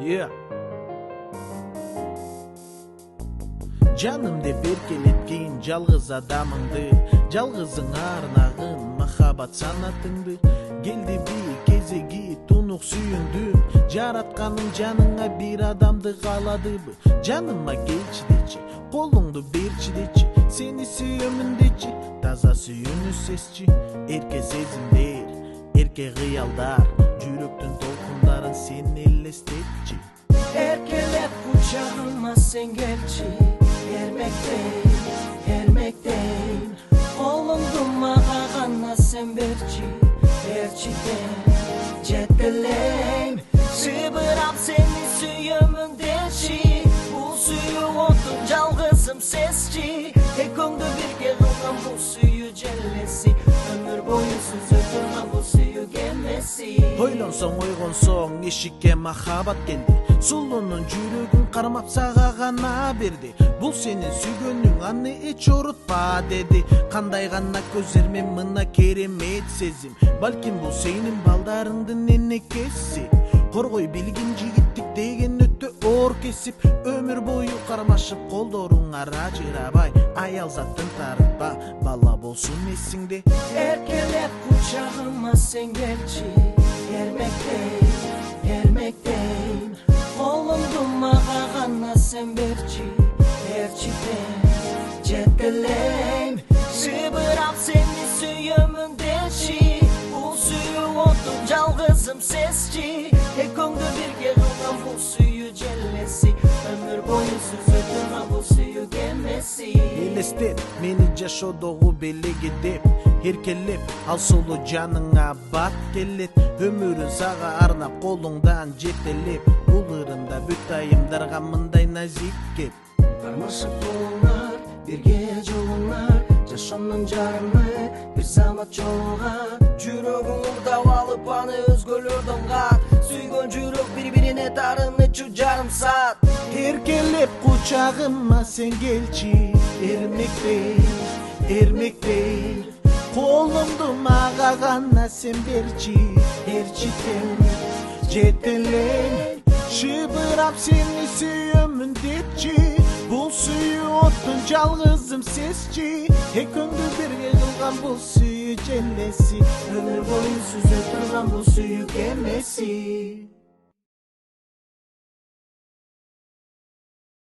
Yeah. Canım de berkeletken жалгыз адамыңды, жалгызың арнагын махабат санатыңды. Келди bir кезеги тунук сүйүңдү, жаратканың жаныңа бир адамды кааладыбы. Жаныма келчи дечи, колуңду берчи дечи, сени сүйөмүн дечи, таза сүйүүнү сезчи. Эрке сезимдер, эрке кыялдар, жүрөктүн толкундарын сен элестетчи. Erkelep kucağıma sen gelçi, ermekteyim Kolumduma ağana sen berçi, Ceteleyim Sıbırap seni suyumun deçi, Bu suyu otun жалгызым sesçi, Ekoңdu birge kılgan bu suyu cellesi, Ömür boyu süzü durgan bu suyu gelmesi. Ойлонсоң ойгонсоң эшикке махабат келди, сулунун жүрөгүн кармап сага гана берди. Бул сенин сүйгөнүң, аны эч орутпа деди. Кандай гана көзөрмен мына керемет сезим, балким бул сенин балдарыңдын энекеси. Коргой билгин жигиттик деген өтө оор кесип, өмүр бою кармашып колдоруңар ажырабай. Аял заттын тарыпа, бала болсун эсиңде. Erkelep kucağıma sen gelçi, ermekteyim Kolumduma ağana sen berçi, Ceteleyim Sıbırap seni suyumun deçi, Bu suyu otun жалгызым sesçi, Ekoңdu birge kılgan bu suyu cellesi, Ömür boyu süzü durgan bu suyu gelmesi. Элестет мени жашоодогу белеги деп, эркелеп ал сулуу жаныңа бат келет. Өмүрүн сага арнап колуңдан жетелеп, бул ырымда бүт айымдарга мындай назик кеп. Кармашып болуңар, бирге жолуңар, жашоомдун жарымы бир замат жолугат. Жүрөгүң урдап алып аны өзгөлөрдөн кат, сүйгөн жүрөк бири-бирине тарынычу жарым саат. Эркелеп кучагыма сен келчи, эрмектейм Колумду мага гана сен берчи, Жетелейм Шыбырап сени сүйөмүн депчи, Бул сүйүү оттун жалгызым сезчи, Экөөңдү бирге кылган бул сүйүү желеси, Өмүр бою сүзө турган бул сүйүү кемеси.